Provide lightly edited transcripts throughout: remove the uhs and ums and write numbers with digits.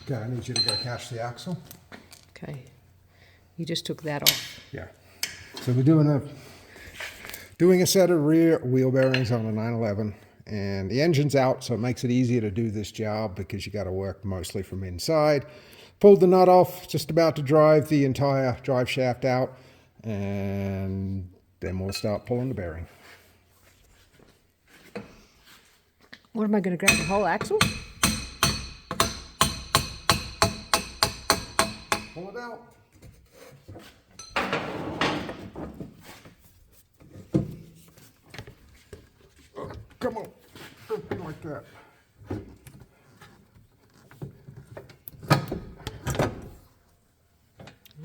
Okay, I need you to go catch the axle. Okay. You just took that off. Yeah. So we're doing a set of rear wheel bearings on a 911, and the engine's out, so it makes it easier to do this job because you got to work mostly from inside. Pulled the nut off, just about to drive the entire drive shaft out, and then we'll start pulling the bearing. What am I going to grab, the whole axle? Pull it out. Oh, come on, something like that.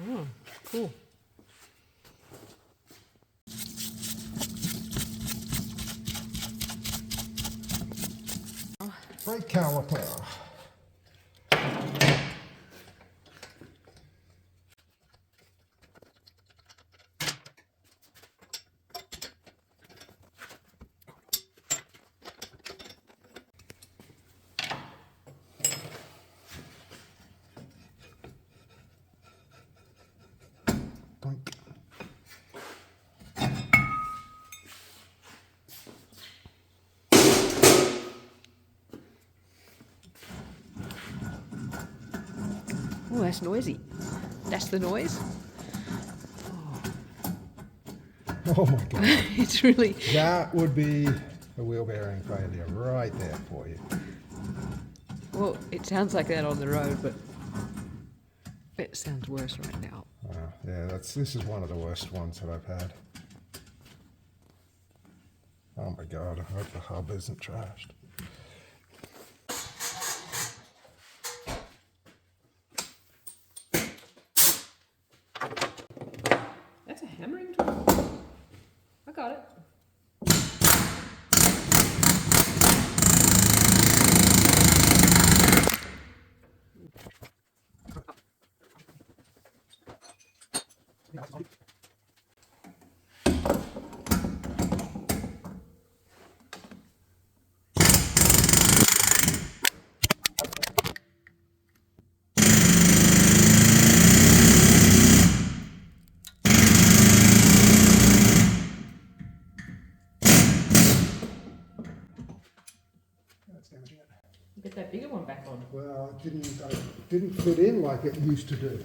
Oh, cool. Brake caliper. Boink. Oh, that's noisy. That's the noise? Oh my God. It's really... That would be a wheel bearing failure right there for you. Well, it sounds like that on the road, but it sounds worse right now. Yeah, this is one of the worst ones that I've had. Oh my God, I hope the hub isn't trashed. That's a hammering tool. I got it. That's damaging it. Get that bigger one back on. Well, it didn't fit in like it used to do.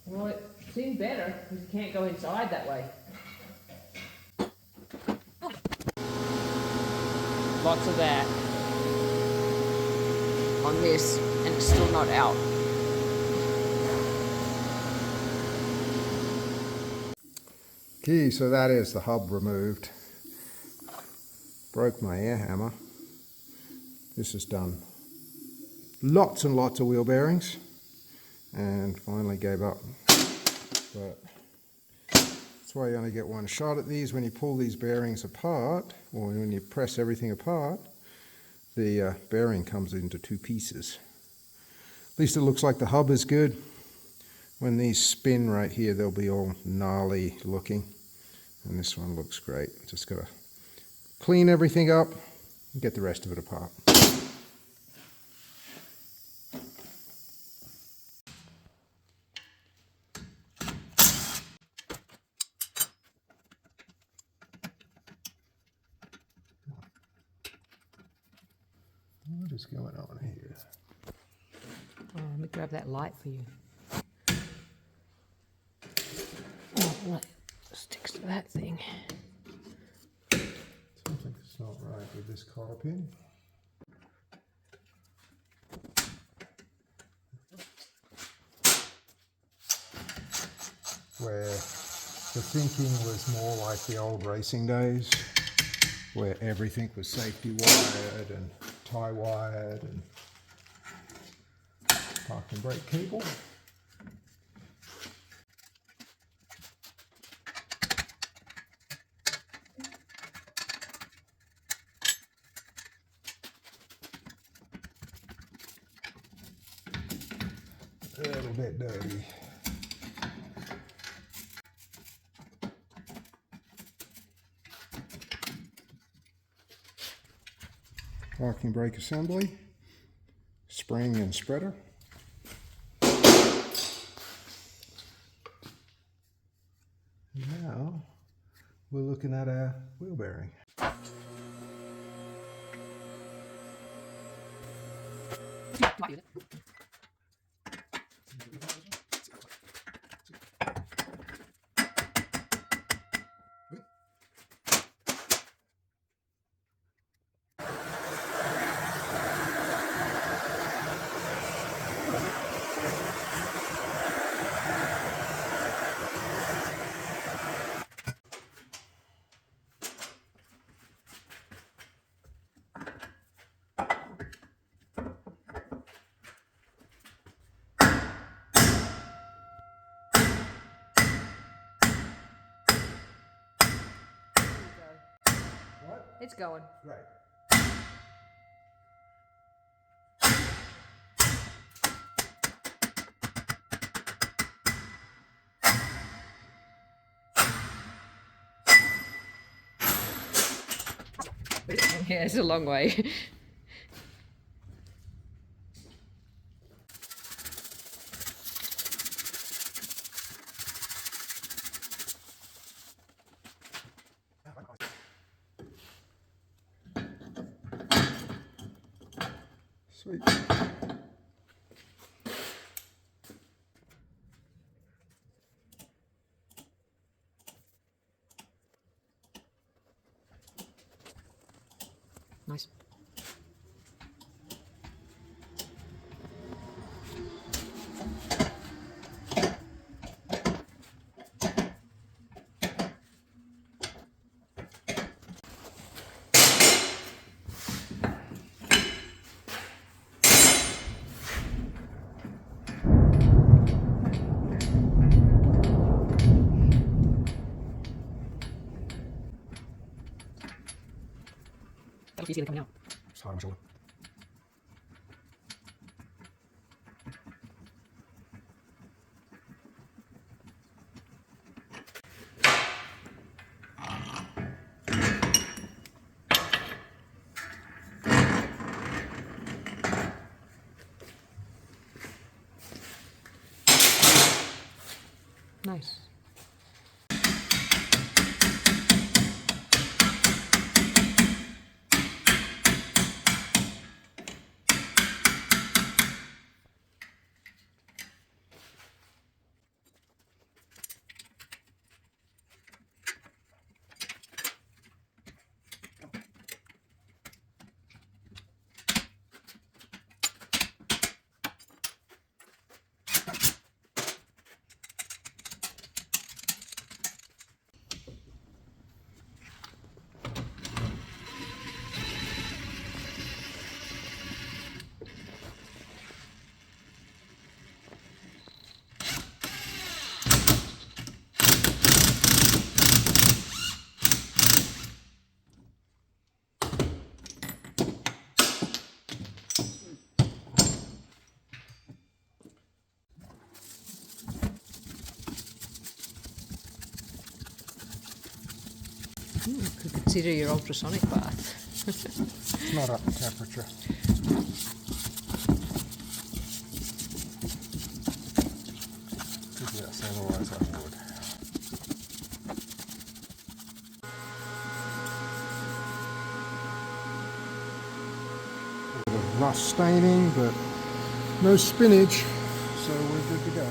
Well, it seemed better because you can't go inside that way. Lots of that on this, and it's still not out. Okay, so that is the hub removed. Broke my air hammer. This has done lots and lots of wheel bearings and finally gave up. But that's why you only get one shot at these. When you pull these bearings apart, or when you press everything apart, the bearing comes into two pieces. At least it looks like the hub is good. When these spin right here, they'll be all gnarly looking. And this one looks great. Just gotta clean everything up and get the rest of it apart. What is going on here? Oh, let me grab that light for you. Oh, what sticks to that thing? Something's not right with this cotter pin. Where the thinking was more like the old racing days, where everything was safety wired and tie wired and park and brake cable. A little bit dirty. Parking brake assembly, spring and spreader. we're looking at our wheel bearing. What? It's going. Great. Yeah, it's a long way. Sweet. Nice. You see it coming out. It's hard on my shoulder. Nice. Could consider your ultrasonic bath. It's not up to temperature. Yes, otherwise I would. A bit of rust staining, but no spinach, so we're good to go.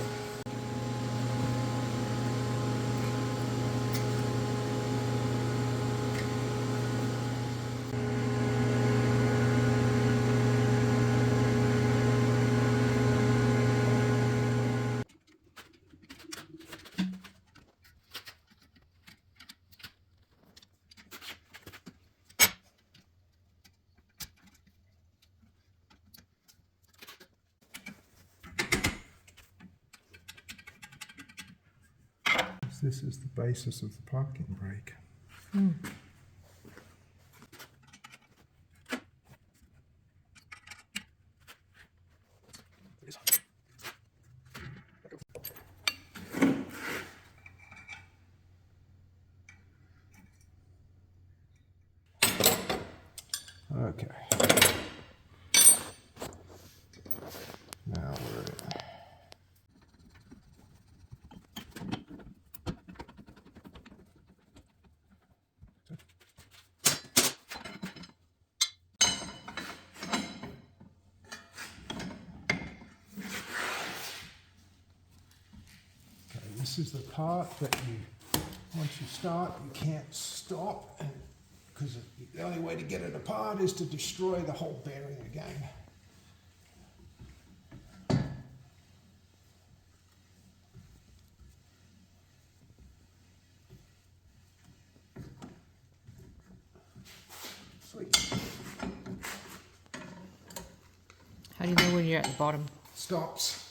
This is the basis of the parking brake. Okay. Now we're in. This is the part that once you start, you can't stop, because the only way to get it apart is to destroy the whole bearing again. Sweet. How do you know when you're at the bottom? Stops.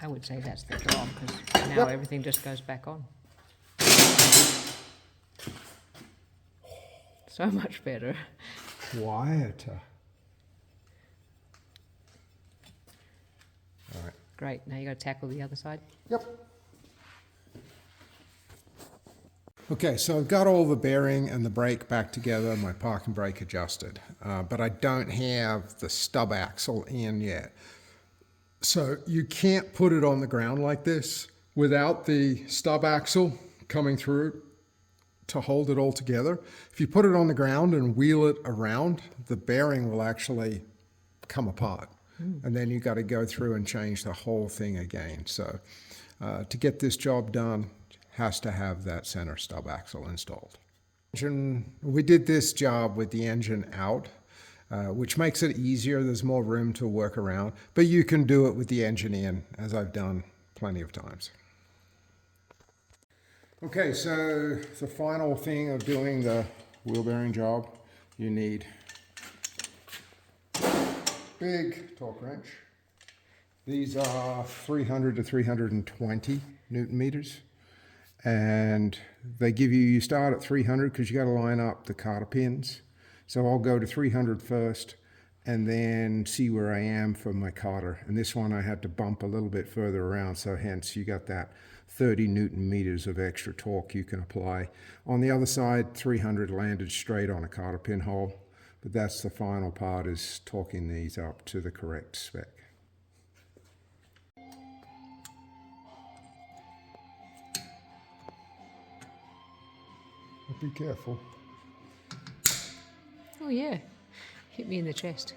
I would say that's the job, because now everything just goes back on. So much better. Quieter. All right. Great, now you got to tackle the other side. Yep. Okay, so I've got all the bearing and the brake back together, my parking brake adjusted, but I don't have the stub axle in yet. So you can't put it on the ground like this without the stub axle coming through to hold it all together. If you put it on the ground and wheel it around, the bearing will actually come apart. And then you've got to go through and change the whole thing again. So to get this job done, has to have that center stub axle installed. We did this job with the engine out, which makes it easier. There's more room to work around, but you can do it with the engine in, as I've done plenty of times. Okay, so the final thing of doing the wheel bearing job, you need big torque wrench. These are 300 to 320 Newton meters. And they give you start at 300 because you got to line up the cotter pins. So I'll go to 300 first and then see where I am for my cotter. And this one I had to bump a little bit further around, so hence you got that 30 Newton meters of extra torque you can apply. On the other side, 300 landed straight on a cotter pin hole. But that's the final part, is torquing these up to the correct spec. Be careful. Oh yeah, hit me in the chest.